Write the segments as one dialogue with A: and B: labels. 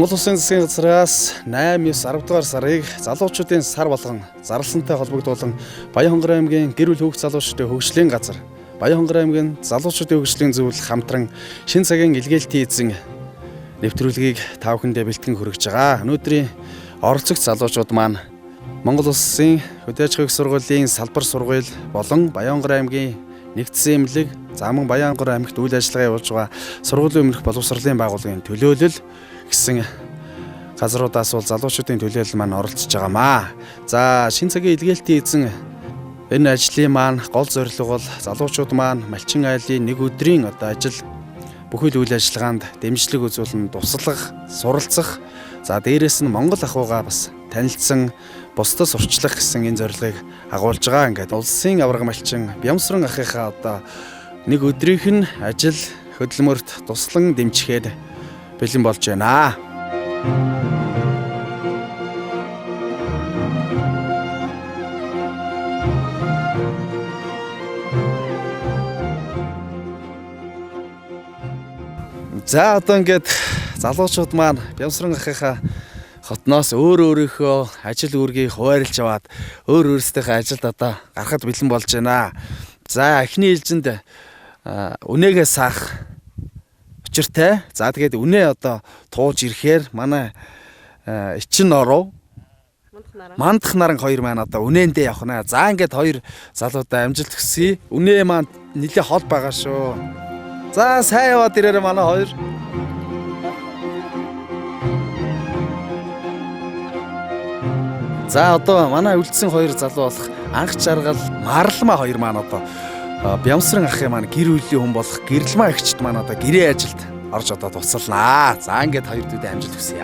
A: Монгол Улсын засгийн газраас 8, 9, 10 дугаар сарыг залуучуудын сар болгон зарласантай холбогдуулан Баян-Хонгорын аймгийн гэр бүл хүүхд залуучуудын хөгжлийн газар, Баян-Хонгорын аймгийн залуучуудын хөгжлийн зөвлөл хамтран шинэ цагийн илгээлтийн эзэн нэвтрүүлгийг та бүхэндээ бэлтгэн хүргэж байгаа. Өнөөдрийн оролцогч залуучууд маань Монгол Улсын хөдөөж хөх сургуулийн салбар сургууль болон Баян-Хонгорын аймгийн нэгдсэн эмнэлэг, Заман Баян-Хонгорын аймагт үйл ажиллагаа явуулж байгаа сургуулийн өмнөх боловсролын байгууллагын төлөөлөл гэсэн газруудаас бол залуучуудын төлөөлөл маань оролцож байгаамаа. За шинэ цагийн илгээлтийн эзэн энэ ажлын маань гол зорилго бол залуучууд маань малчин айлын нэг өдрийн ажил бүхэл үйл ажиллагаанд дэмжлэг үзүүлэн туслах, суралцах, за дээрэс нь Монгол ахуйгаа бас танилцсан, бусдад сурчлах гэсэн энэ зорилгыг агуулж байгаа. Ингээд улсын аварга малчин Бямсран ахыхаа нэг өдрийнх нь ажил хөдөлмөрт туслан дэмжихэд бэлэн болж байна. За одоо ингээд залуучууд маань Бямсран ахыхаа хотноос өөрийнхөө ажил үүргийг хуваарлж аваад өөрсдийнхөө ажилд одоо гарахад бэлэн болж байна. За эхний ээлжинд үнээгээ саах учиртай. За тэгээд үнэ одоо тууж ирэхээр манай эчин оров мандах наран хоёр маань одоо үнээндээ явах нэ. За ингээд хоёр залуудаа амжилт хүсье. Үнэ маань нэлээ хол байгаа шүү. За сайн яваад ирээрээ манай хоёр. За одоо манай үлдсэн хоёр залуу болох анх жаргал Марлмаа хоёр маань одоо Бямсран ахын маань гэр бүлийн хүн болох Гэрлмаа эгчд маань одоо гэрээ ажилд орж одоо тусланаа. За ингээд хоёр дүүдэд амжилт хүсье.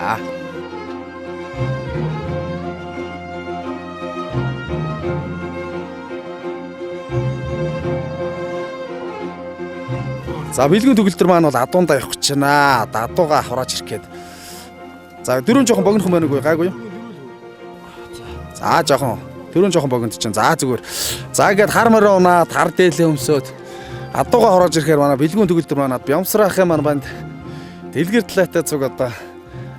A: За бэлгүүн төгөлдөр маань бол адуундаа явах гэж байна. Адууга хурааж ирэх гээд. За дөрөв жоохон богинохон байна уу гайгүй юу? За жоохон дөрөв жоохон богиноч чинь. За зүгээр. За ингээд хар мороо унаад хар дээлээ өмсөөд адууга хурааж ирэхээр манай бэлгүүн төгөлдөр маань Бямсран ахын маань банд дэлгэр талаатай цуг одоо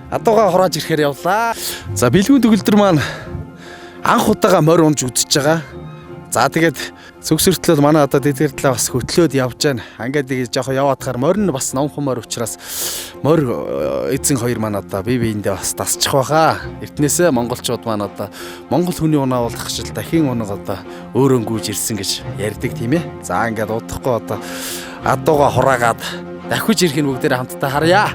A: адууга хурааж ирэхээр явлаа. За бэлгүүн төгөлдөр маань анх удаага морь унж үдчихэж байгаа. За тэгээд сүгсэртлэл манай одоо дэлгэр талаа бас хөтлөөд явж байна. Ингээд тэгээд жоохон яваад хаар морь нь бас номхон морь учраас морь эзэн хоёр маань одоо бие биендээ бас тасчих байхаа. Эртнээсээ монголчууд маань одоо монгол хүний унаа уулах шил дахин унаг одоо өөрөө гүйж ирсэн гэж ярьдаг тийм ээ. За ингээд удахгүй одоо адууга хураагаад дахиж ирэх нь бүгдээрээ хамтдаа харъя.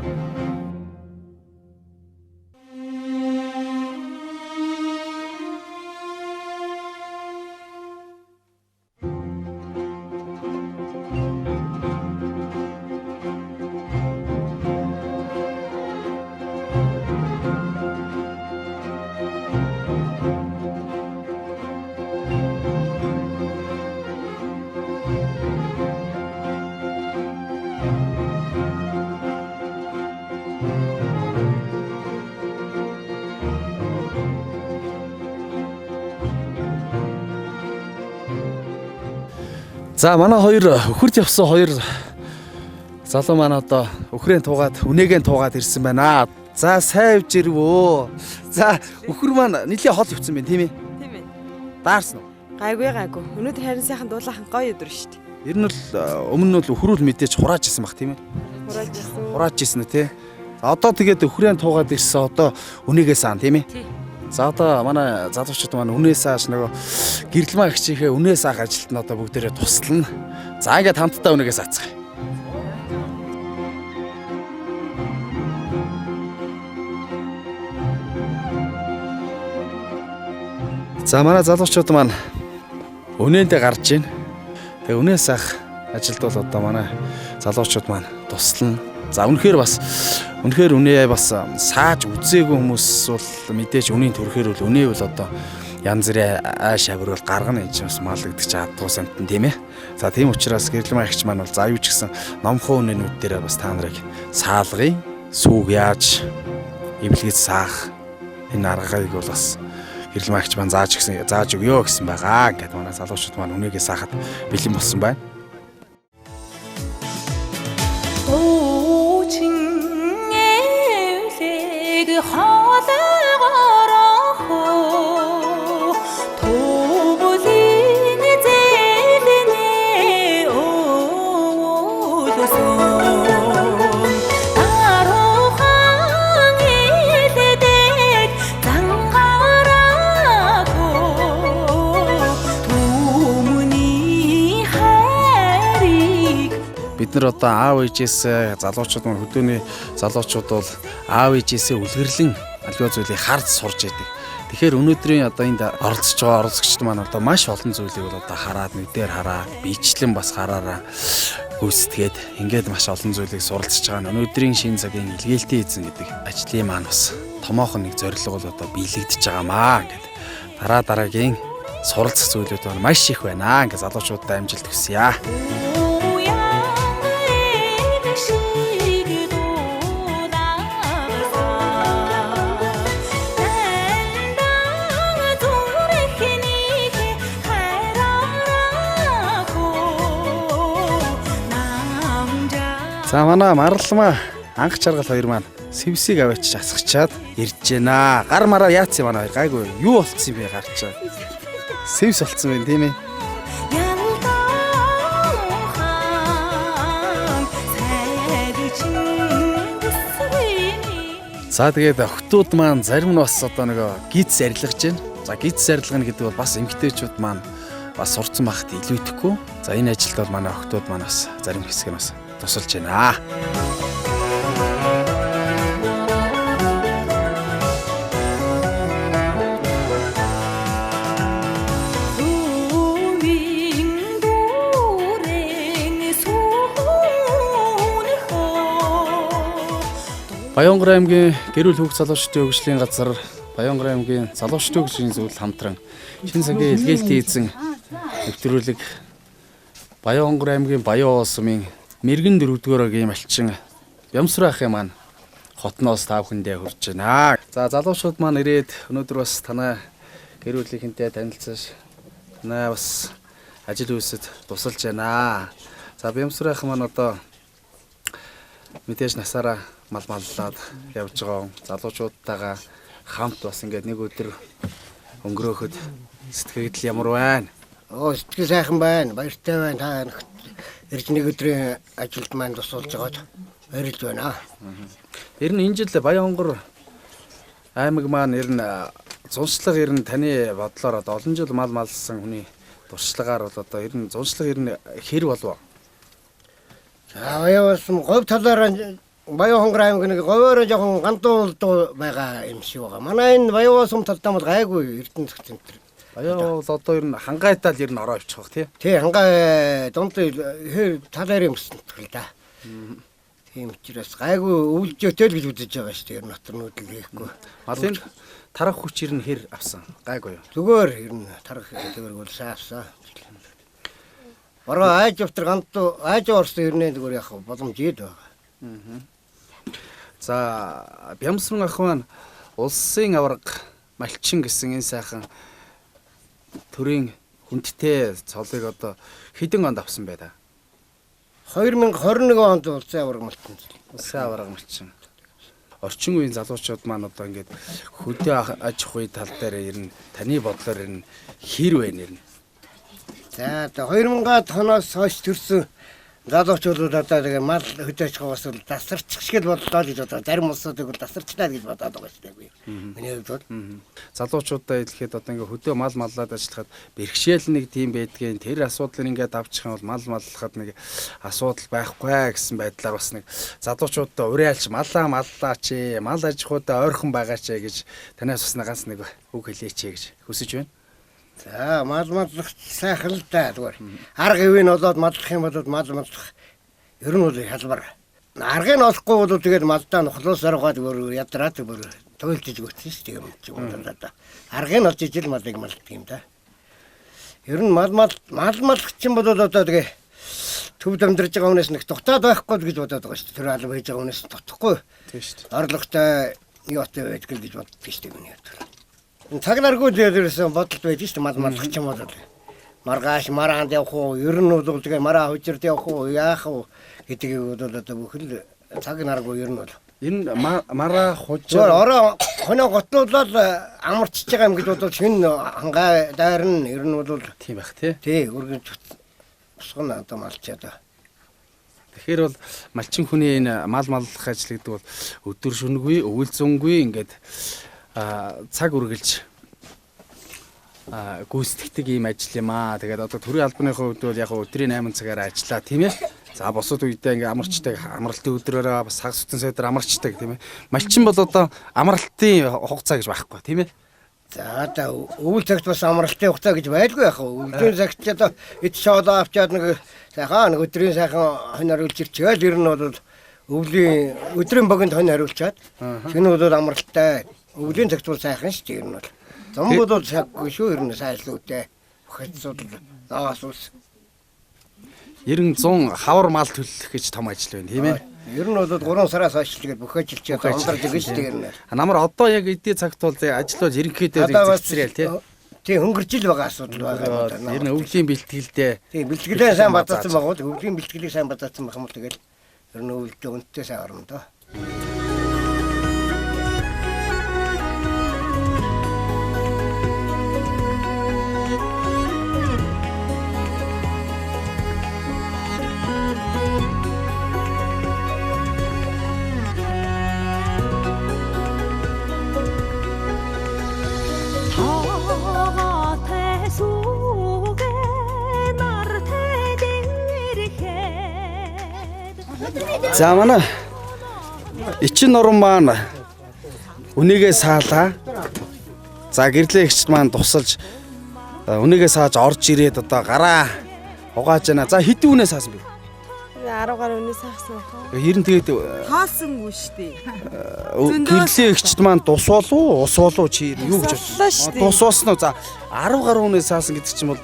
A: За манай хоёр өхөрт явсан хоёр залуу маань одоо өхрийн туугаад үнээгэн туугаад ирсэн байна. За сайн явж ирвөө. За өхөр маань нэлийн хол явцсан байна тийм ээ. Тийм ээ. Даарсан уу? Гайгүй. Өнөөдөр харин сайхан дуулаахан гоё өдөр шүү дээ. Ер нь л өмнө нь бол өхрүүл мэдээж хурааж исэн баг тийм ээ. Хурааж исэн үү тий. За одоо тэгээд өхрийн туугаад ирсэн одоо үнэгээ саан тийм ээ. Тий. За одоо манай залуучууд маань үнээ сааш нөгөө Гэрлмаа эгчийнхээ үнээ саах ажилд нь одоо бүгдээрээ туслана. За ингээд хамтдаа үнээгээ саацгаая. За манай залуучууд маань үнээндээ гарч ийн. Тэгээ үнээ саах ажилд бол одоо манай залуучууд маань туслана. За үнэхээр үнээ бас сааж үзээгүй хүмүүс бол мэдээж үнийн төрөхээр бол үнээ бол одоо янз бүрийн ааш авир бол гаргана гэж бас маалагдчих чаддгүй самтан тийм ээ. За тийм учраас Гэрлмаа эгч маань бол за юу ч гэсэн номхон үнэнүүд дээр бас та нарыг саалгая. Сүг яаж эвлэгэж саах энэ аргыг бол бас Гэрлмаа эгч маань зааж өгөө гэсэн байгаа. Ингээд манай залуучууд маань үнээгээ саахад бэлэн болсон байна. бид нар одоо аав ээжээс залуучууд маань хөдөөний залуучууд бол аав ээжээсээ үлгэрлэн аливаа зүйлийг харж сурж идэг. Тэгэхээр өнөөдрийн одоо энд оролцож байгаа оролцогчд маань одоо маш олон зүйлийг бол одоо хараад нүдээр хараад биечлэн бас хараараа гүйцэтгээд ингээд маш олон зүйлийг суралцж байгаа. Өнөөдрийн шинэ цагийн илгээлтийн эзэн гэдэг ажлын маань бас томоохон нэг зорилго бол одоо биелэгдэж байгаамаа. Ингээд дараагийн суралцах зүйлүүд маань маш их байна. Ингээд залуучуудад амжилт хүсье. За манай марлмаа анх чаргал хоёр маань сэвсийг аваач асгачаад ирж байна. Гар мараа яац юм манай хоёр гайгүй юу болцсон юм бэ гарчаа. Сэвс болцсон байх тийм ээ. За тэгээд охтууд маань зарим нь бас одоо нөгөө гиз арилгаж байна. За гиз арилгана гэдэг бол бас эмгтээчүүд маань бас сурцсан байхад илүүдэхгүй. За энэ ажилд бол манай охтууд маань бас зарим хэсэг нь бас тусалж байна. Баянгар аймгийн гэрүүл хүүхд залуучдын хөгжлийн газар, Баянгар аймгийн залуучдын хөгжлийн зөвлөл хамтран шинэ цагийн илгээлтийн эзэн нэвтрүүлэг Баянгар аймгийн Баян уусмын мэрэгэн 4-р огийн малчин Бямсруу ахын маань хотноос тав хүндээ хүрж байна. За залуучууд маань ирээд өнөөдөр бас танай гэр бүлийнхэнтэй танилцаж танай бас ажил үйлсэд тусалж байна. За Бямсруу ах маань одоо мэдээж насаараа мал маллаад явж байгаа залуучуудтайгаа хамт бас ингээд нэг өдөр өнгөрөөхөд сэтгэл ямар байна?
B: Сэтгэл сайхан байна. Баяртай байна. Та ирж нэг өдрийн ажилд маань тусалж байгаад баярлж байна.
A: Ер нь энэ жил Баянгар аймаг маань ер нь зуншлаг ер нь таны бодлоор одоо олон жил мал малсан хүний туршлагаар бол одоо ер нь зуншлаг ер нь хэр болов?
B: За яваас говь талаараа Баянгар аймаг нэг говьороо жоохон гандуулд байгаа юм шиг байгаа. Манай энэ Баянгаас талдаа бол гайгүй Эрдэнэт центр.
A: Баян бол одоо ер нь хангайтал ер нь ороо авчих тий.
B: Тий хангай дунд талаар юм гэсэн л да. Тийм учраас гайгүй өвлжөөтэй л гэж үзэж байгаа шүү дээ. Ер нь натар нүүдэл хийхгүй.
A: Малын тарах хүч ер нь хэр авсан? Гайгүй юу?
B: Зүгээр ер нь тарах зүгээр бол саавсан. Бараа айж автар гандуу айж орсон ер нь зүгээр яах боломжид байгаа.
A: За Бямсруу ах маань улсын аварга малчин гэсэн энэ сайхан төрийн хүндтэй цолыг одоо хэдэн онд авсан бай та?
B: 2021 онд улсын аварга малчин.
A: Улсын аварга малчин. Орчин үеийн залуучууд маань одоо ингээд хөдөө аж ахуй тал дээр ер нь таны бодлоор ер нь хэр вэ нэр нь?
B: За 2000 тоноос хойш төрсөн залуучууд одоо тэгээ мал хөдөөж байгаас бол тасарчих шиг л бодлоо гэж одоо зарим улсуудыг бол тасарчлаа гэж бодоод байгаа шүү дээ. Миний хувьд бол
A: залуучуудаа хэлэхэд одоо ингээ хөдөө мал маллаад ажиллахад бэрхшээл нэг тийм байдгийн тэр асуудлыг ингээд авчих юм бол мал маллахад нэг асуудал байхгүй гэсэн байдлаар бас нэг залуучуудаа уриалж маллаа чи мал аж ахуйдаа ойрхон байгаа ч гэж танаас бас ганц нэг үг хэлээч гэж хүсэж байна.
B: За мал маллах сайхан л да зүгээр. Арга ивэн болоод маллах юм бол мал маллах ер нь бол хялбар. Аргыг нь олохгүй бол тэгээд малдаа нохлоос оргоод бүр ядраад бүр туйлж өгсөн шүү дээ юм чи удаа. Аргыг нь олж ижил малыг малддаг юм да. Ер нь мал маллах чинь бол одоо тэгээ төвд амьдарч байгаа хүнээс нэг дутаад байхгүй гэж бодоод байгаа шүү дээ. Тэр алба хийж байгаа хүнээс дутхгүй. Тийм шүү дээ. Орлоготой юутай байдаг гэж боддог шүү дээ миний хувьд. Цаг наргүй дээрээс бодолд байдаг шүү дээ мал маллах юм бол. Маргааш мараанд явах уу, ер нь бол тэгээ мараа хужирд явах уу, яах уу гэдгийг бол одоо бүхэл цаг наргүй ер нь бол.
A: Энэ мараа хужир
B: ороо хоноо готлуулаад амарчж байгаа юм гэж бодвол шинэ хангай дайр нь ер нь бол
A: тийм байх тий.
B: Тий, өргөж босгоно одоо малчаад.
A: Тэгэхээр бол малчин хүний энэ мал маллах ажил гэдэг бол өдөр шөнөгүй, өвөл зөнгүй ингээд цаг үргэлж гүйцэтгэдэг ийм ажил юм аа. Тэгээд одоо төрийн албаны хувьд бол яг өдрийн 8 цагаар ажиллаа тийм ээ. За босод үедээ ингээ амарчдаг амралтын өдрөөрөө бас хагас утсан сайдар амарчдаг тийм ээ. Малчин бол одоо амралтын хугацаа гэж байхгүй тийм ээ.
B: За өвөл цагт бас амралтын хугацаа гэж байлгүй яах вэ? Өвлийн цагт ч одоо эд шоолоо авчаад нэг сайхан нэг өдрийн сайхан хонь хариулж ирчихвэл ер нь бол өвлийн өдрийн богинд хонь хариулчаад шинэ бол амралттай. Өвлийн цагт бол сайхан шүү дээ ер нь бол. Зам бол цаггүй шүү ер нь сайлуутай. Хөцөд наас ус.
A: 90 100 хавар мал төлөх гэж том ажил байна тийм ээ.
B: Ер нь бол 3 сараас хойш тэгээд бүх ажилч одоо амдарч байгаа шүү дээ ер нь.
A: Намар одоо яг эдийн цагт бол ажил бол ерөнхийдөө зэрэгцрээл тий.
B: Тий хөнгөржил байгаа асуудал байгаа юм байна.
A: Ер нь өвлийн бэлтгэлдээ.
B: Тий бэлтгэлээ сайн бадаасан байгаа бол өвлийн бэлтгэлийг сайн бадаасан байх юм бол тэгэл ер нь өвлд өнттэй сайн орно доо.
A: За манай эчин нуран маань үнийгээ саалаа. За гэрлээ ихчд маань тусалж үнийгээ сааж орж ирээд одоо гараа угааж байна. За хэдэн үнээ саасан бэ?
C: 10 гаруй үнээ саасан байна.
A: Ер нь тэгээд
C: Хаасангүй шүү дээ.
A: гэрлээ ихчд маань тус болов ус болов чи юу гэж
C: байна?
A: Тус болсон уу? За 10 гаруй үнээ саасан гэдэг чинь бол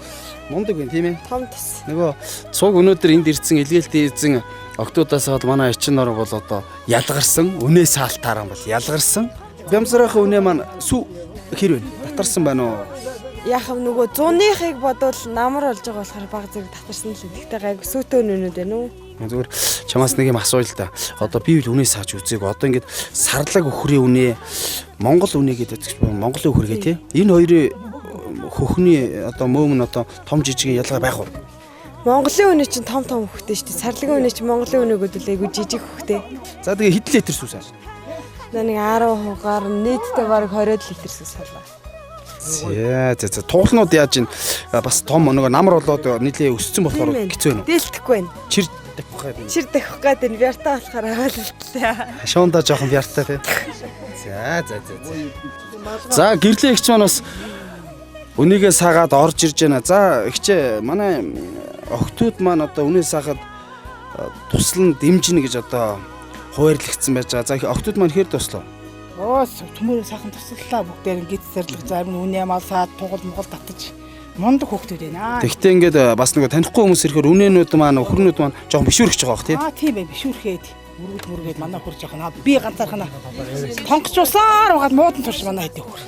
A: мундаг байна тийм ээ.
C: Том тус.
A: Нөгөө цуг өнөөдөр энд ирсэн илгээлтийн эзэн октоудаас хаад манай эчин нор бол одоо ялгарсан үнээ саалтаараа бол ялгарсан. Бямсрахын үнээ маань сүв хэр вэ? Татарсан байна уу?
C: Яг нөгөө 100-ыг бодвол намар болж байгаа болохоор баг зэрэг татарсан л. Гэхдээ гайг сүйтэй үнэнүүд байна уу?
A: Зүгээр чамаас нэг юм асууя л да. Одоо би үл үнээ сааж үзээг. Одоо ингээд сарлаг өхрийн үнээ, Монгол үнээ гэдэг чинь Монголын өхөргээ тий. Энэ хоёрын хөхний одоо мөөмн одоо том жижигэн ялгаа байх уу?
C: Монголын үнэ чинь том хөхтэй шүү дээ. Сарлагын үнэ чинь Монголын үнээгүүд л айгу жижиг хөхтэй.
A: За тэгээ хэдэн литр сүү сааж?
C: Нэг 10 гаар нийтдээ бараг 20 литр сүү саалаа.
A: За туулнууд яаж ийн бас том нөгөө намар болоод нийлээ өссөн болохоор хэцүү байна уу?
C: Дээлтэхгүй байна.
A: Чир давах гээд.
C: Чир давах гээд энэ бяртаа болохоор аваалалтлаа.
A: Шуунда жоохон бяртаа тий. За гэрлээ ихч маань бас үнийгээ саагаад орж ирж байна. За ихчээ манай охтууд маань одоо үнээ саахад туслан дэмжинэ гэж одоо хуваарлагдсан байж байгаа. За охтууд маань хэр туслав?
D: Төмөр сайхан туслалаа бүгдээр гид зэрлэг зарим үнэ мал саад тугал монгол татаж мундаг хөхтүүд байна.
A: Тэгтээ ингээд бас нөгөө танихгүй хүмүүс ирэхээр үнээнүүд маань өхрөнүүд маань жоохон бишүүрч байгаа бох тий.
D: Тийм бай бишүүрхэд мөргөд манай хурж яхана би ганцаархана тонгочулсаар угаад муудан турш манай хэдэ хөр.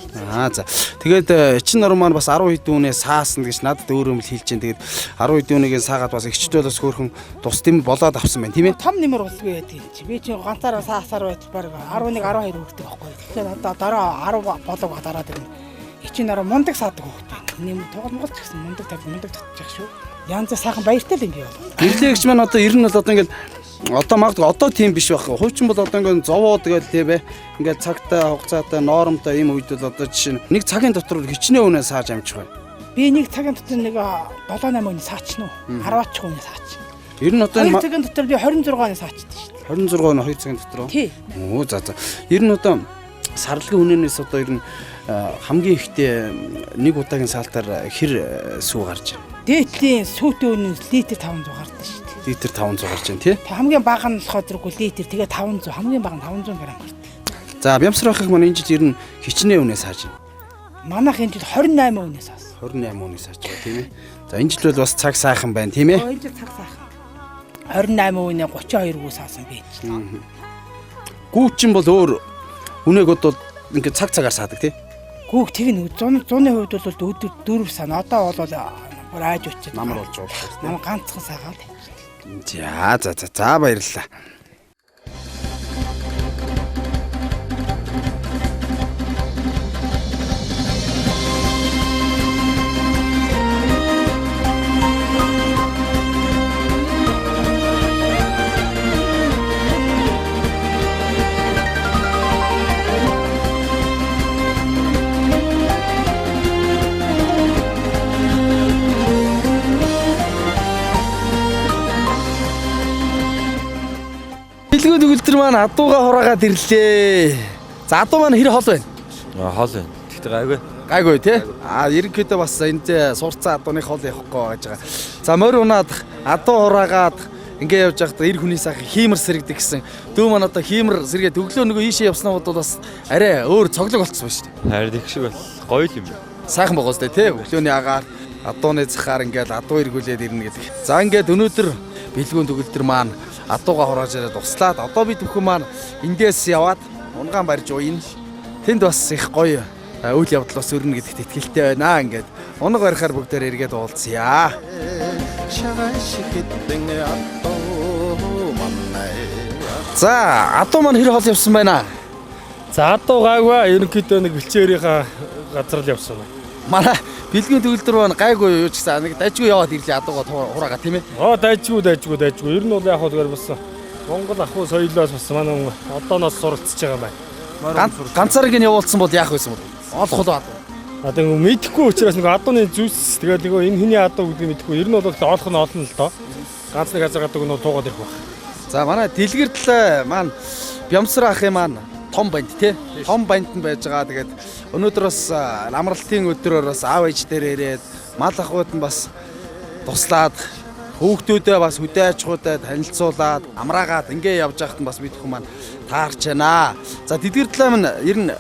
A: За тэгээд эчин нор маань бас 10 хэдэн үнээ саасан гэж надад өөр юм л хэлж чинь. Тэгээд 10 хэдэн үнэгээ саагаад бас ихчдээ бас хөөрхөн тус дэм болоод авсан байна тийм ээ.
D: Том нэмэр болгүй байдаг юм чи. Би чи ганцаараа саасаар байтал баг 11 12 хүрдэг байхгүй. Тэгэхээр одоо дараа 10 болоо дараад ирнэ. Эчин нор мундаг саадаг хөхт байна. Нэм тоглолт гэсэн мундаг татчих шүү. Янз сайхан баяртай л юм би бол.
A: Гэрлэгч маань одоо ер нь бол одоо ингээд одоо магадгүй одоо тийм биш байх. Хуучин бол одоо ингээд зовоо тэгэл тийм ээ. Ингээд цагтай хугацаатай ноормтой ийм үед бол одоо жишээ нь нэг цагийн дотор хичнээн үнэ сааж амжих байна.
D: Би нэг цагийн дотор нэг 7-8 үнэ саачна уу? 10 үнэ саач.
A: Ер нь одоо
D: 2 цагийн дотор би 26 үнэ саачдаг шүү дээ.
A: 26 нь 2 цагийн дотор уу?
D: Тий.
A: За. Ер нь одоо сарлагын үнэнээс одоо ер нь хамгийн ихтэй нэг удаагийн саалтаар хэр сүү гарч байна?
D: Дээдлийн сүйтэй үнэ литр 500 гардаг шүү дээ.
A: Литр 500 гарч байна тий.
D: Хамгийн бага нь болохоор зэрэггүй литр тэгээ 500 хамгийн бага нь 500 г гардаг.
A: За бямсрахыг маань энэ жил ер нь хичнээн үнэ сааж байна.
D: Манайх энэ жил 28 үнэ саасан.
A: 28 үнэ сааж байгаа тийм ээ. За энэ жил бол бас цаг сайхан байна тийм ээ.
D: Энэ жил цаг сайхан. 28 үнэ 32 гоо саасан би.
A: Гүүчин бол өөр үнээгүүд бол ингээд цагаар саадаг тий.
D: Гүүг тэг нь 100% хувьд бол өдөр 4 сана. Одоо бол бүр ааж очиад
A: намар болж байгаа.
D: Нам ганцхан саагаад.
A: За баярлалаа. бэлгүүн төгөлдөр маань адууга хураагаад ирлээ. За адуу маань хэр хол байна?
E: Хол байна. Тэгтээ гайгүй.
A: Гайгүй тий. Ерөнхийдөө бас энэ сурцсан адууны хол явахгүй гэж байгаа. За морь унаад адуу хураагаад ингээ явж байхдаа эр хүний сайхан хиймэр сэрэгдэг гэсэн. Дүү маань одоо хиймэр сэргээд өглөө нөгөө ийшээ явснаа бодвол бас арай өөр цоглог болчихсон ба шүү дээ.
E: Харин их шиг бол гоё юм байна.
A: Сайхан байгаа үстэй тий. Өглөөний агаар адууны захаар ингээл адуу эргүүлээд ирнэ гэдэг. За ингээд өнөөдөр бэлгүүн төгөлдөр маань адууга хурааж ирээд туслаад одоо бид бүхэн маань эндээс яваад унгаан барьж ууйна. Тэнд бас их гоё үйл явдал бас өрнө гэдэгт итгэлтэй байна. Ингээд унаг барихаар бүгдээр эргээд уулзъя. За адуу маань хэр хол явсан байна?
F: За адуу гайгүй ерөнхийдөө нэг бэлчээрийнхаа газар л явсан байна.
A: Манай бэлгийн төгөлдөр маань гайгүй юу ч гэсэн нэг дажгүй яваад ирлээ адууга хураагаа тийм ээ.
F: Дайжгүй. Ер нь бол яг хөө зүгээр бас Монгол ахуй соёлоос бас манай одооноос суралцж байгаа юм байна.
A: Ганцаарыг нь явуулсан бол яах байсан бэ? Олох уу?
F: Одоо мэдэхгүй учраас нэг адууны зүс тэгээд нөгөө энэ хүний адуу гэдгийг мэдэхгүй. Ер нь бол олох нь олон л доо. Ганц нэг газар гадаг нь туугаад ирэх баг.
A: За манай дэлгэрдэл маань Бямсар ахын маань том банд тий. Том банд нь байж байгаа. Тэгээд өнөөдөр бас амралтын өдрөөр бас аав ээж дээр ирээд мал ахуйд нь бас туслаад хүүхдүүдээ бас хүдээчгуудаа танилцуулаад амраагаад ингээ явж байхад нь бас бид хүмүүс маань таарч байна. За дэлгэрдэл маань ер нь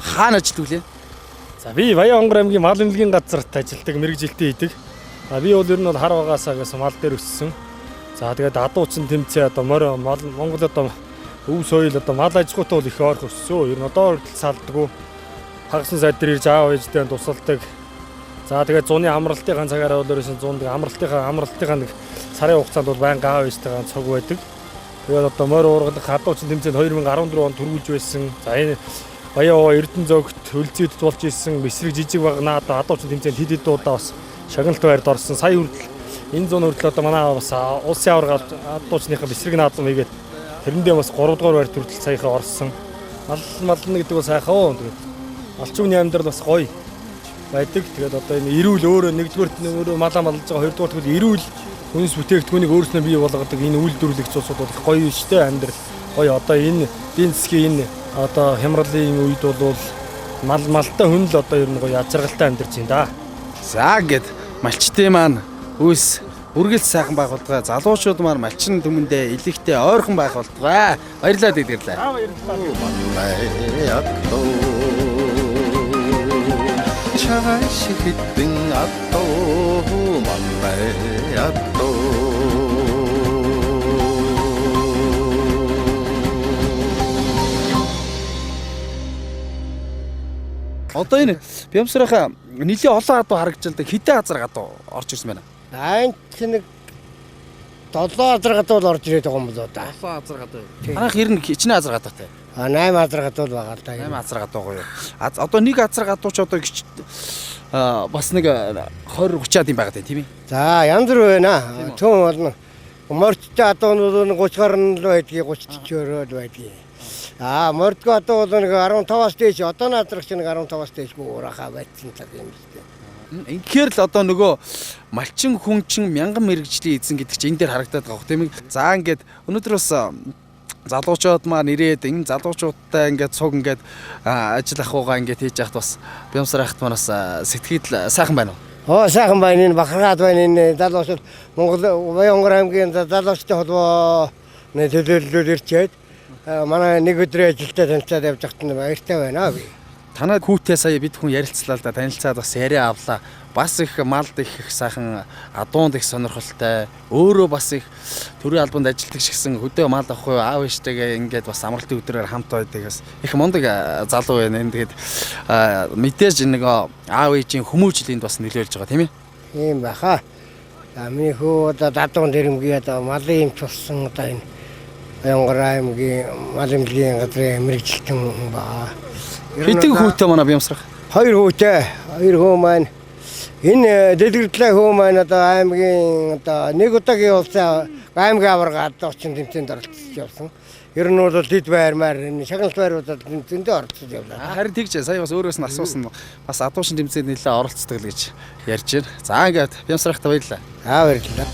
A: хаана ажилладаг вэ?
F: За би Баян-Хонгор аймгийн мал эмнэлгийн газарт ажилладаг, мэрэгжилтийн хийдэг. Би бол ер нь хар багаасаа гэсэн мал дээр өссөн. За тэгээд адуучин тэмцээ одоо Монгол одоо өв соёл одоо мал аж ахуйтай бол их ойрхон өссөн. Ер нь одоо хүртэл салдаггүй. Хагасан сайд дээр ирж аав ээжтэй тусалдаг. За тэгээд зуны амралтын цагаараа бол ерөөсөн 100 амралтынхаа нэг сарын хугацаанд бол байнга аав ээжтэйгээ цог байдаг. Тэгээд одоо морь уургалах адуучин тэмцээнд 2014 онд төрүүлж байсан. За энэ Баян Эрдэнэ зөөгт хөлзийд болж исэн Бэсрэг жижиг багнаа одоо адуучин тэмцээнд хэд удаа бас шагналт байрд орсон. Сая хүртэл энэ зүүн хүртэл одоо манай бас улсын аварга адуучныхаа Бэсрэг наадам хийгээд тэрэндээ бас 3 дугаар байрт хүртэл саяхан орсон. Мална гэдэг бол сайхан уу. Тэгээд алчууны амьдрал бас гоё байдаг. Тэгээд одоо энэ эрүүл өөрөө нэгдүгээрт өөрөө малаа малж байгаа, хоёрдугаарт бол эрүүл хүнс бүтээгдэхүүнийг өөрснөө бий болгодог энэ үйлдвэрлэгч улсууд бол гоё штэ амьдрал. Гоё одоо энэ эдийн засгийн энэ одоо хямралын үед бол малтай хүн л одоо ер нь гоё язаргалтай амьдарч байна да.
A: За ингээд малчтын маань үйлс үргэлж сайхан байх болтугай. Залуучууд маань малчин түмэндээ илэгтэй ойрхон байх болтугай. Баярлалаа дэлгэрлээ. Одоо энэ Бямсарынхаа нэлийн олон адуу харагдчихлаа. Хэдэн газар гадуу орж ирсэн байна?
B: Айн нэг 7 азар гадуу орж ирээд байгаа юм болоо да.
A: 7 азар гадуу. Танах ер нь хичнээн азар гадуутай.
B: 8 азар гадуу байгаа л да.
A: 8 азар гадуугаа юу. Одоо нэг азар гадууч одоо бас нэг 20 30-аад юм байгаа тийм ээ.
B: За янз бүр байна. Түн болно. Морьтой адуунууд 30 гаруй байдгийг 30 40-өөр байдгийг. Морьдгүй адуу бол нэг 15-аас дээш одоо надрагч нэг 15-аас дээшгүй уурахаа байдсан цаг юм шүү дээ.
A: Инхээр л одоо нөгөө малчин хүн чин мянган мэрэгжлийн эзэн гэдэг чинь энэ дээр харагдаад байгаа хөөх тийм ээ. За ингээд өнөөдөр бас залуучууд маань ирээд энэ залуучуудтай ингээд цуг ингээд ажил ахуйгаа ингээд хийж яхад бас Бямсар ахт маань бас сэтгэл сайхан байна уу?
B: Сайхан байна. Энэ бахархаад байна. Энэ залуучууд Монгол Баян-Хонгор аймгийн залуучтай холбоо төлөөллөөр ирчээд манай нэг өдрийн ажилдаа танилцаад явж байхад нь баяртай байна би.
A: Танад хүүтэй сая бид хүн ярилцлаа л да танилцаад бас яриа авлаа. Бас их малд их сайхан адуунд их сонирхолтой. Өөрөө бас их төрийн албанд ажилладаг шигсэн хөдөө мал авахгүй аав ээжтэйгээ ингээд бас амралтын өдрөөр хамт байдаг бас их мундаг залуу байна. Тэгээд мэдээж нэг аав ээжийн хүмүүжил энд бас нөлөөлж байгаа тийм ээ.
B: Тийм баха. Миний хүү одоо дадуун дэрэмгийн одоо малын эмч болсон одоо энэ Баян-Хонгор аймгийн мал эмнэлгийн газрын мэрэгчлэн баа.
A: Хэдэн хүүтэй манай Бямсрах?
B: 2 хүүтэй. 2 хүү маань энэ дэлгэрдлээ хүү маань одоо аймгийн одоо нэг удаагийн улсын аймгийн аварга адуучин тэмцээнд оролцож явсан. Ер нь бол дэд байрмаар энэ шагналт байруудад зөндөө оролцож явлаа.
A: Харин тэгж сая бас өөрөөс нь асуусан бас адуучин тэмцээнд нэлээд оролцдог л гэж ярьж байна. За ингээд Бямсрахтай баярлалаа.
B: Баярлалаа.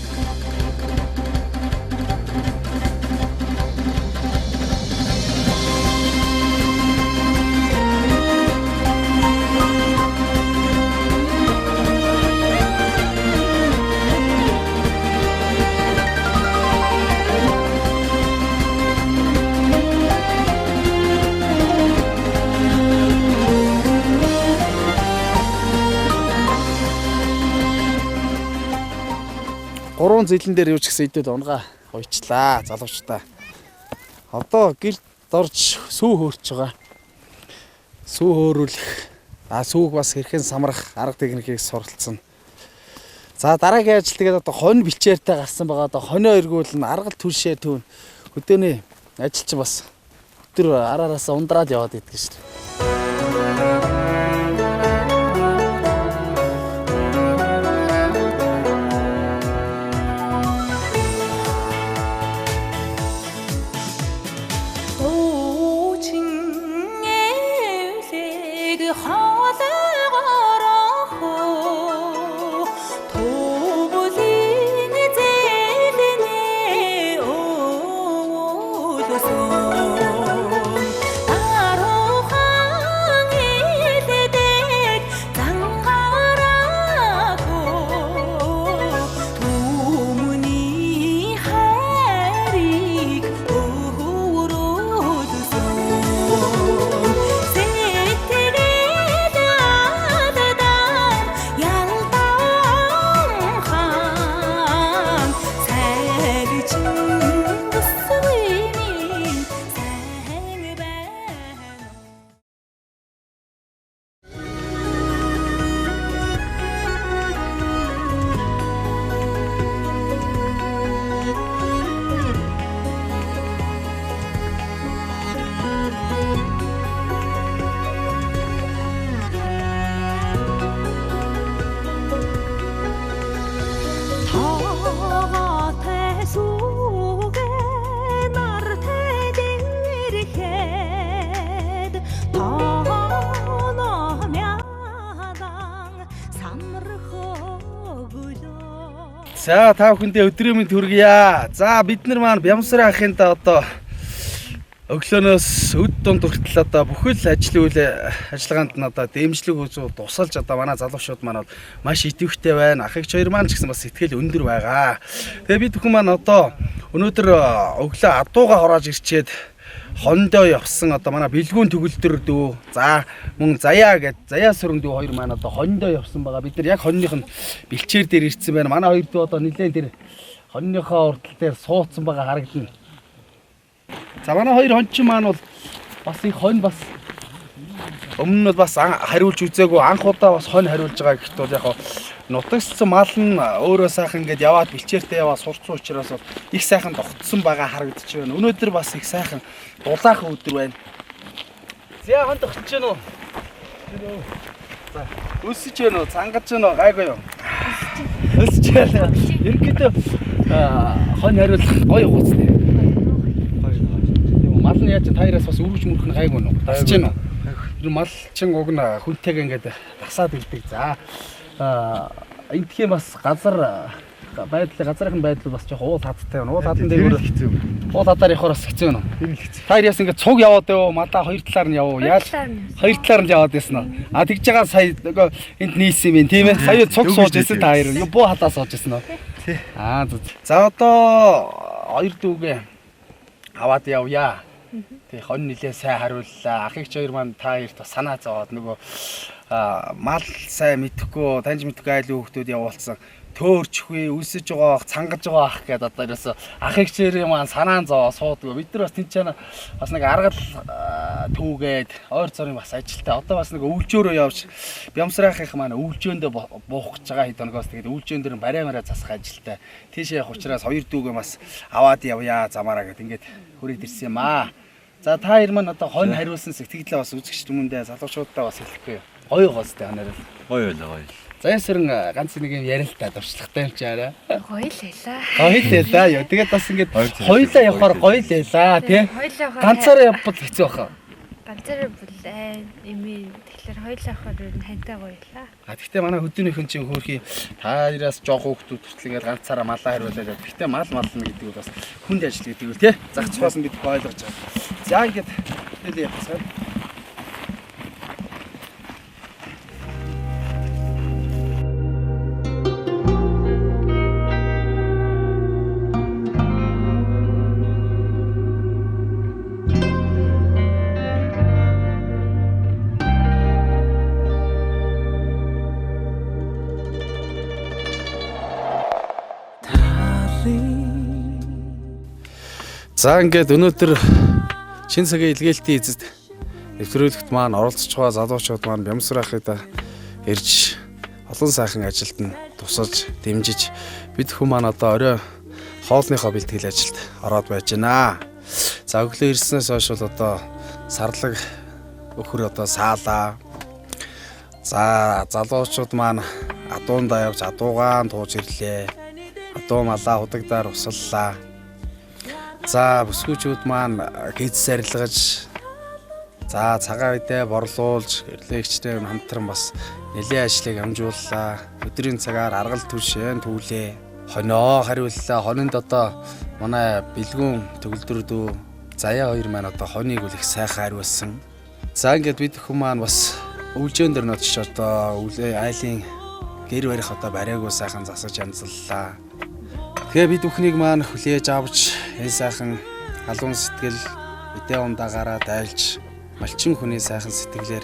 A: 3 зэлэн дээр юу ч гэсэн идэд унгаа ойчлаа залуучдаа. Одоо гэрд орж сүү хөөрч байгаа. Сүү хөөрүүлэх сүүг бас хэрхэн самрах арга техникийг суралцсан. За дараагийн ажил тэгээд одоо хонь бэлчээртэй гарсан байгаа. Одоо хонио эргүүлэн аргал түлшээ төвн хөдөөний ажил чинь бас өдөр араараас ундраад яваад идэх шүү дээ. За та бүхэндээ өдрийн мэнд хүргье. За бид нар маань Бямсрын ахынд одоо өглөөнөөс өд дунд хүртэл одоо бүхэл ажлын үйл ажиллагаанд нь одоо дэмжлэг үзүү тусалж одоо манай залуучууд маань маш идэвхтэй байна. Ах эгч хоёр маань ч гэсэн бас сэтгэл өндөр байгаа. Тэгээ бид бүхэн маань одоо өнөөдөр өглөө адууга хороож ирчээд хондоо явсан одоо манай бэлгүүн төгөлдөр дүү. За мөн заяа гэд заяа сүрэн дүү хоёр маань одоо хондоо явсан байгаа. Бид нар яг хоньных нь бэлчээр дээр ирсэн байна. Манай хоёр дүү одоо нэлээд тэр хоньныхоо уртал дээр суудсан байгаа харагдана. За манай хоёр хончин маань бол бас их хонь бас өмнө нь бас хариулж үзээгүй анх удаа бас хонь хариулж байгаа гэхдээ бол яг нутагссан мал нь өөрөө сайхан ингээд яваад бэлчээртэй яваад сурцсан учраас бол их сайхан тогтсон байгаа харагдаж байна. Өнөөдөр бас их сайхан дулаахан өдөр байна. За хонд тогтож байна уу? За өсөж байна уу? Цангаж байна уу? Гайгүй юу? Өсөж байна. Ерөнхийдөө хонь хариулах гоё гоцтой. Тийм мал нь яаж таяраас бас өргөж мөрөх нь гайгүй нөө. Тасч байна уу? Мал чин уг нь хүнтэйг ингээд тасаад ирдэг. За эндхийн бас газар газрын байдал бас жоох уул хаттай байна. Уул хадан дээр уул хадаар явахаар бас хэцүү байна. Та яас ингээд цуг яваад байв мадаа хоёр талаар нь явуу. Яаж хоёр талаар нь яваад байсан нь. А тэгж байгаа сая нөгөө энд нийсэн юм тийм ээ. Сая цуг сууж ирсэн та хоёр. Юу буу хадаа сууж ирсэн нь. Аа за одоо хоёр дүүгээ аваад явъя. Тэг хонь нилээ сайн хариуллаа. Ах эгч хоёр маань та хоёрт бас санаа зовоод нөгөө мал сайн мэдэхгүй, таньж мэдэхгүй айлын хүүхдүүд явуулсан. Төөрчгүй, үлсэж байгаа, цангаж байгаа ах гэдэг одоо ерөөсө ах эгчээр маань санаан зовоо суудгүй. Бид нар бас тэнцэнэ бас нэг аргал түүгээд ойр цорын бас ажилтаа. Одоо бас нэг өвлжөөрөө явж Бямсрын ахих маань өвлжөөндөө буух гэж байгаа хэд оногоос тэгээд өвлжөөн дээр барай мараа засах ажилтаа. Тийшээ явах учраас хоёр дүүгээ бас аваад явъя замаараа гэд ингээд хүрээд ирсэн юм аа. За та хоёр маань одоо хонь хариулсан сэтгэлээ бас үзэгч хүмүүндээ залуучуудаа бас хэлэхгүй. Гоё гоостой ханаар. Гоё байлаа. За ясэрэн ганц нэг юм ярилтаа дуршлагтай юм чи арай.
C: Гоё л байлаа.
A: Гоё л байлаа ёо. Тэгээд бас ингээд хоёлаа явахаар гоё л байлаа тий. Ганцаараа явбал хэцүү баха.
C: Ганцаараа бүлээ. Эми тэгэхээр хоёлаа явахаар ер нь хантай гоё байлаа.
A: А тэгтээ манай хөдөөнийхэн чинь хөөрхий та яраас жоох хүүхдүүд хүртэл ингээд ганцаараа малаа хариулаад. Тэгтээ мал мална гэдэг нь бас хүнд ажил гэдэг үү тий. Зах цохоос нь бид ойлгож байгаа. За ингээд хэлээ яцгаа. За ингээд өнөөдөр шинэ цагийн илгээлтийн эзэд нэвтрүүлэгт маань оролцож байгаа залуучууд маань Бямсрахыда ирж олон сайхан ажилд нь тусалж дэмжиж бид хүмүүс маань одоо орой хоолныхоо бэлтгэл ажилд ороод байж байна. За өглөө ирснээс хойш бол одоо сарлаг өхөр одоо саалаа. За залуучууд маань адуундаа явж адуугаан тууж ирлээ. Адуу малаа худагдаар усаллаа. За бүсгүүчүүд маань гиз сарилгаж за цагаан үедээ борлуулж гэрлэгчтэй хамтран бас нэлээд ажлыг амжууллаа. Өдрийн цагаар аргал түшэн түүлээ. Хоноо хариуллаа. Хононд одоо манай бэлгүүн төгөлдрүүдөө заяа хоёр маань одоо хоныг үл их сайхан хариулсан. За ингээд бид хүмүүс маань бас өвлжөөн дээр нотч одоо айлын гэр барих одоо барайгуу сайхан засаж амжиллаа. Тэгээ бид бүхнийг маань хүлээж авч энэ сайхан халуун сэтгэл эдээ ундаагаараа дайлж малчин хүний сайхан сэтгэлээр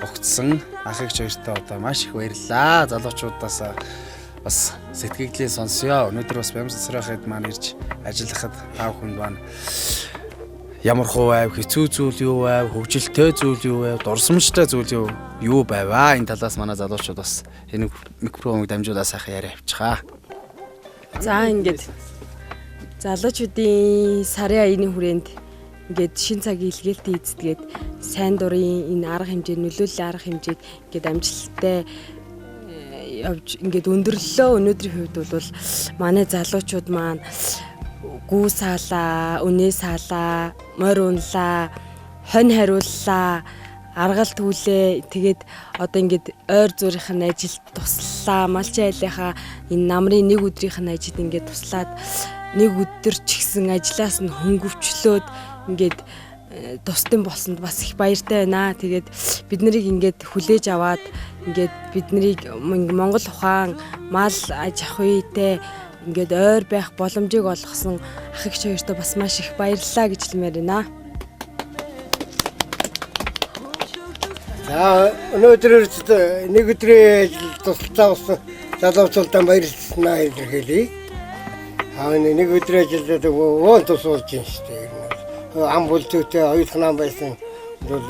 A: огцсон ахыгч хоёртоо одоо маш их баярлалаа. Залуучуудаас бас сэтгэгдлийн сонсё. Өнөөдөр бас Бямсрахыд маань ирж ажиллахад тав хүнд маань ямар хуу байв, хэцүү зүйл юу байв, хөвгөлтэй зүйл юу байв, дурсамжтай зүйл юу байваа. Энэ талаас манай залуучууд бас энэ микрофоныг дамжуулаад сайхан яриа авчихаа.
C: За ингээд залуучуудын сарын аяны хүрээнд ингээд шин цагийн илгээлтийн эзэдгээд сайн дурын энэ арга хэмжээ нөлөөллийн арга хэмжээг ингээд амжилттай явж ингээд өндөрлөлөө. Өнөөдрийн хувьд бол манай залуучууд маань гүү саалаа, үнээ саалаа, морь унлаа, хонь хариуллаа, аргал түлээ. Тэгээд одоо ингээд ойр зүрийнх нь ажилд туслаа. Малчин айлынхаа энэ намрын нэг өдрийнх нь ажилд ингээд туслаад нэг өдөр ч гэсэн ажлаас нь хөнгөвчлөөд ингээд тусдын болсонд бас их баяртай байна. Тэгээд бид нарыг ингээд хүлээж аваад ингээд бид нарыг Монгол ухаан мал аж ахуйтай ингээд ойр байх боломжийг олгосон ахыгч хоёртоо бас маш их баярлалаа гэж хэлмээр байна.
B: За өнөөдөр нэг өдрийн тусалцаа болсон залуучуудаа баярлалаа илэрхийлье. Нэг өдрийн ажилд өвөн тусуулж байна шүү дээ. Ам бүлзүүтэй хоёр нам байсан бол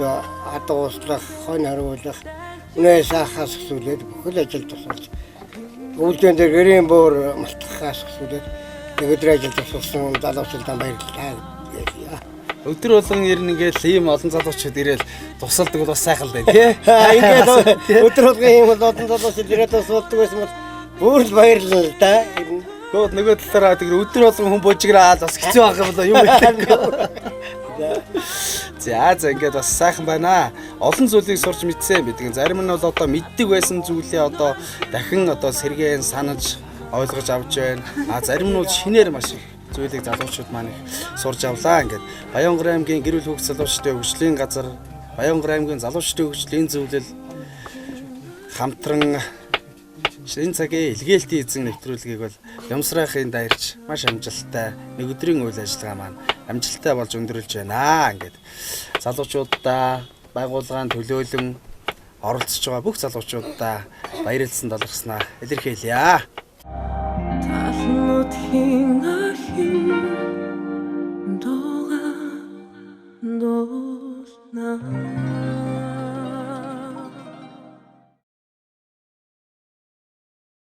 B: адуу услах, хонь хариулах, үнээ сахаас хүсүүлээд бүхэл ажил тусалж. Өвлдөн дээр гэрийн буур малтахаас хүсүүлээд нэг өдрийн ажилд тусалсан залуучуудаа баярлалаа.
A: Өдөр болгон ирнэ ингээл ийм олон залуучууд ирээл тусалдаг бол бас сайхан л байна тий.
B: Ингээд өдөр болгон ийм олон залуучууд ирээд тусалдаг байсан бол бүр л баярлалаа л да.
A: Гоод нөгөө талаараа тэр өдөр болгон хүн бужиграад бас хэцүү байх юм болоо юм байна. За ингээд бас сайхан байна. Олон зүйлийг сурч мэдсэн бидгийн. Зарим нь бол одоо мэддэг байсан зүйлээ одоо дахин одоо сэргээн санаж ойлгож авч байна. Зарим нь бол шинээр маш их зүйлийг залуучууд маань сурж авлаа. Ингээд Баянгар аймгийн гэр бүл хөгжил залуучдын хөгжлийн газар, Баянгар аймгийн залуучдын хөгжлийн зөвлөл хамтран шинэ цагийн илгээлтийн эзэн нэвтрүүлгийг бол Бямсрахын дайрч маш амжилттай нэг өдрийн үйл ажиллагаа маань амжилттай болж өндөрлж байна. Ингээд залуучуудаа байгууллагын төлөөлөн оролцож байгаа бүх залуучуудаа баярлсан талархснаа илэрхийлье.
G: Doga,